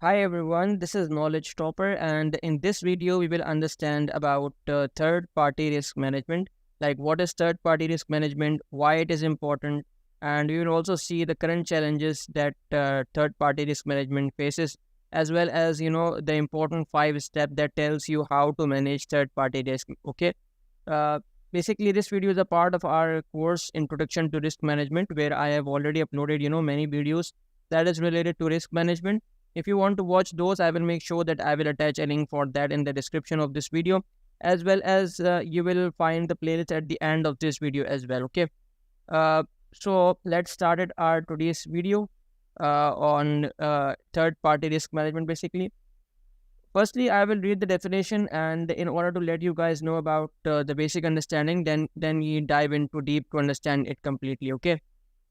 Hi everyone, this is Knowledge Topper, and in this video, we will understand about third-party risk management, like what is third-party risk management, why it is important, and we will also see the current challenges that third-party risk management faces, as well as the important five step that tells you how to manage third-party risk. Okay, uh, basically, this video is a part of our course Introduction to Risk Management, where I have already uploaded many videos that is related to risk management. If you want to watch those, I will make sure that I will attach a link for that in the description of this video, as well as you will find the playlist at the end of this video as well. Okay. Uh, so let's start it our today's video on third-party risk management. Basically, firstly, I will read the definition, and in order to let you guys know about the basic understanding, then we dive into deep to understand it completely. Okay.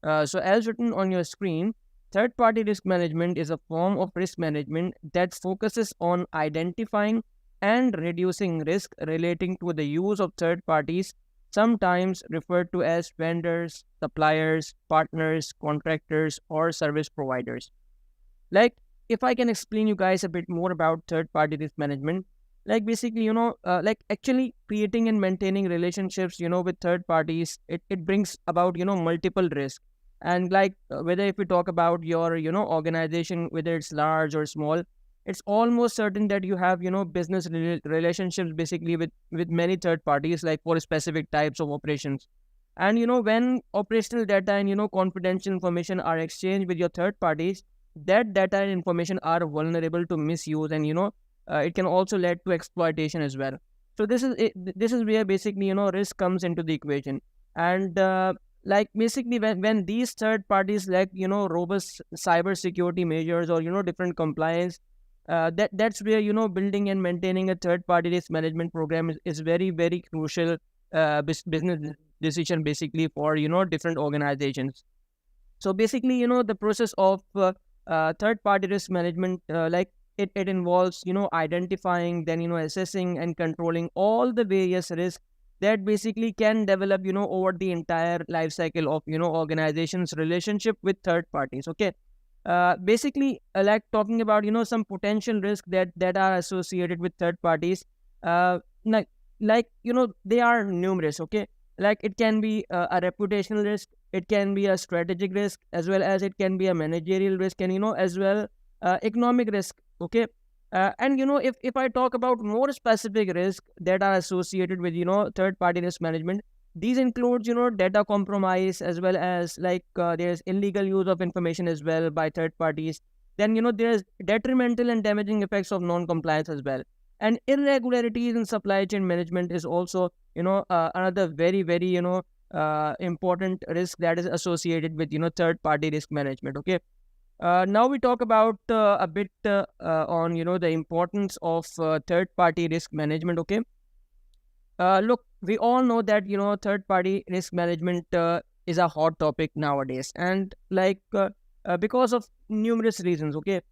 So as written on your screen, third-party risk management is a form of risk management that focuses on identifying and reducing risk relating to the use of third parties, sometimes referred to as vendors, suppliers, partners, contractors, or service providers. Like, if I can explain you guys a bit more about third-party risk management, like basically, like actually creating and maintaining relationships, with third parties, it brings about, multiple risks. And like whether if we talk about your, organization, whether it's large or small, it's almost certain that you have, business relationships basically with many third parties, like for specific types of operations. And, when operational data and, confidential information are exchanged with your third parties, that data and information are vulnerable to misuse, and it can also lead to exploitation as well. So this is where basically risk comes into the equation. And like basically when these third parties lack robust cyber security measures, or different compliance, that's where building and maintaining a third party risk management program is very, very crucial business decision basically for different organizations. So basically, the process of third-party risk management, like it involves, identifying, then, assessing and controlling all the various risks that basically can develop, over the entire life cycle of, organization's relationship with third parties. Okay. Basically, like talking about, some potential risk that are associated with third parties, uh, like, they are numerous. Okay. Like it can be a reputational risk, it can be a strategic risk, as well as it can be a managerial risk, and as well economic risk. Okay. And if I talk about more specific risk that are associated with third party risk management, these includes data compromise, as well as like there's illegal use of information as well by third parties. Then there's detrimental and damaging effects of non compliance as well. And irregularities in supply chain management is also another very, very important risk that is associated with third party risk management. Okay. Now we talk about a bit on the importance of third party risk management. Okay. Look, we all know that third party risk management is a hot topic nowadays, and like because of numerous reasons. Okay.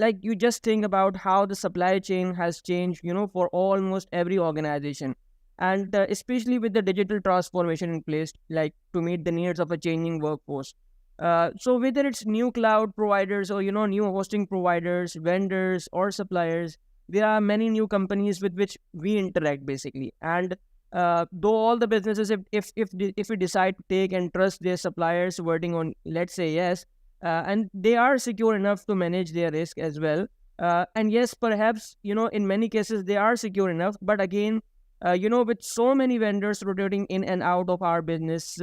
Like you just think about how the supply chain has changed for almost every organization, and especially with the digital transformation in place, like to meet the needs of a changing workforce. So whether it's new cloud providers, or new hosting providers, vendors, or suppliers, there are many new companies with which we interact basically. And though all the businesses, if we decide to take and trust their suppliers wording on, let's say yes, and they are secure enough to manage their risk as well. And yes, perhaps in many cases they are secure enough, but again, with so many vendors rotating in and out of our business,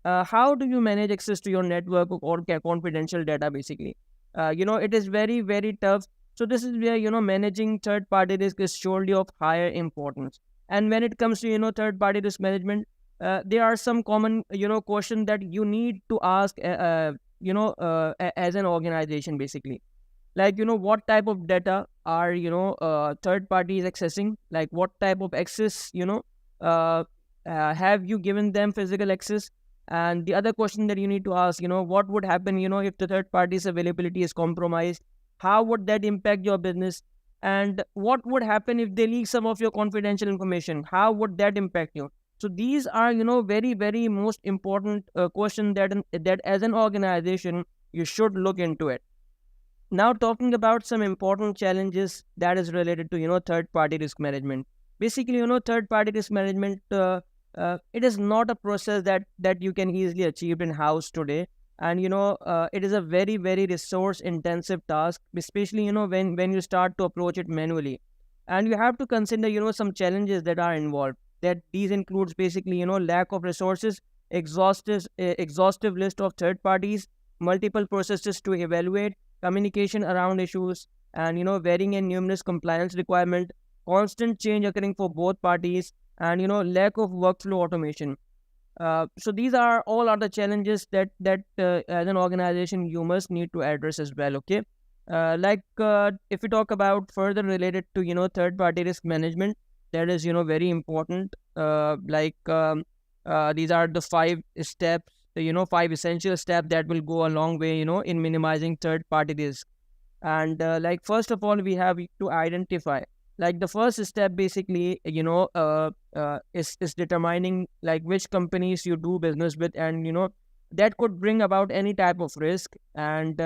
how do you manage access to your network or confidential data basically? It is very, very tough. So this is where managing third party risk is surely of higher importance. And when it comes to third party risk management, there are some common questions that you need to ask as an organization basically. Like what type of data are third parties accessing, like what type of access uh, have you given them physical access. And the other question that you need to ask, what would happen if the third party's availability is compromised, how would that impact your business? And what would happen if they leak some of your confidential information, how would that impact you? So these are very, very most important question that as an organization you should look into it. Now talking about some important challenges that is related to, third party risk management. Basically, third party risk management, it is not a process that you can easily achieve in house today. And it is a very, very resource intensive task, especially when you start to approach it manually. And you have to consider some challenges that are involved. That these includes basically lack of resources, exhaustive list of third parties, multiple processes to evaluate, communication around issues, and varying and numerous compliance requirement, constant change occurring for both parties, and lack of workflow automation. So these are all are the challenges that as an organization you must need to address as well. Okay, if we talk about further related to third party risk management, that is very important. These are the five steps, five essential steps that will go a long way in minimizing third party risk. And first of all, we have to identify, like the first step basically is determining like which companies you do business with, and that could bring about any type of risk. And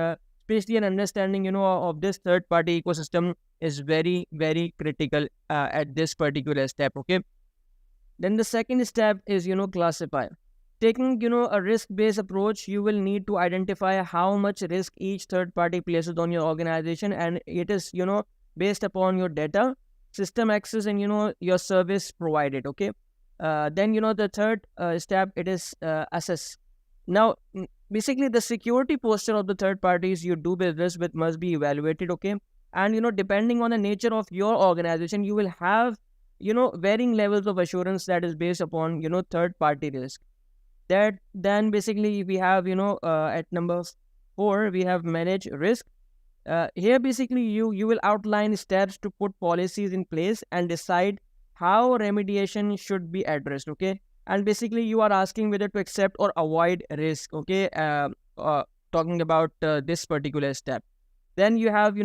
especially an understanding of this third party ecosystem is very, very critical at this particular step. Okay, then the second step is classify. Taking a risk based approach, you will need to identify how much risk each third party places on your organization, and it is based upon your data, system access, and your service provided. Okay, then the third step, it is assess. Now basically the security posture of the third parties you do business with must be evaluated. Okay, and depending on the nature of your organization, you will have varying levels of assurance that is based upon third party risk. That then basically we have at number 4 we have manage risk. Here basically you will outline steps to put policies in place and decide how remediation should be addressed. Okay, and basically you are asking whether to accept or avoid risk. Okay, talking about this particular step. Then you have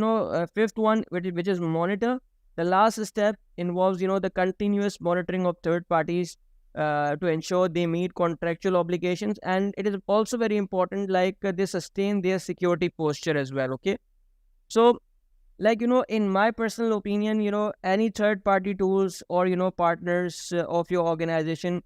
fifth one, which is monitor. The last step involves the continuous monitoring of third parties to ensure they meet contractual obligations, and it is also very important they sustain their security posture as well. Okay, so in my personal opinion, any third party tools or partners of your organization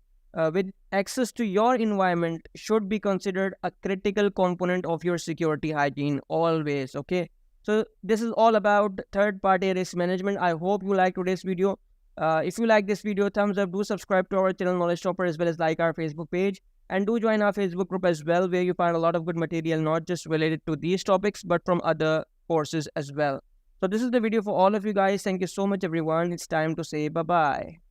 with access to your environment should be considered a critical component of your security hygiene always. Okay, so this is all about third party risk management. I hope you like today's video. If you like this video, thumbs up. Do subscribe to our channel Knowledge Topper, as well as like our Facebook page, and do join our Facebook group as well, where you find a lot of good material, not just related to these topics but from other courses as well. So this is the video for all of you guys. Thank you so much everyone. It's time to say bye bye.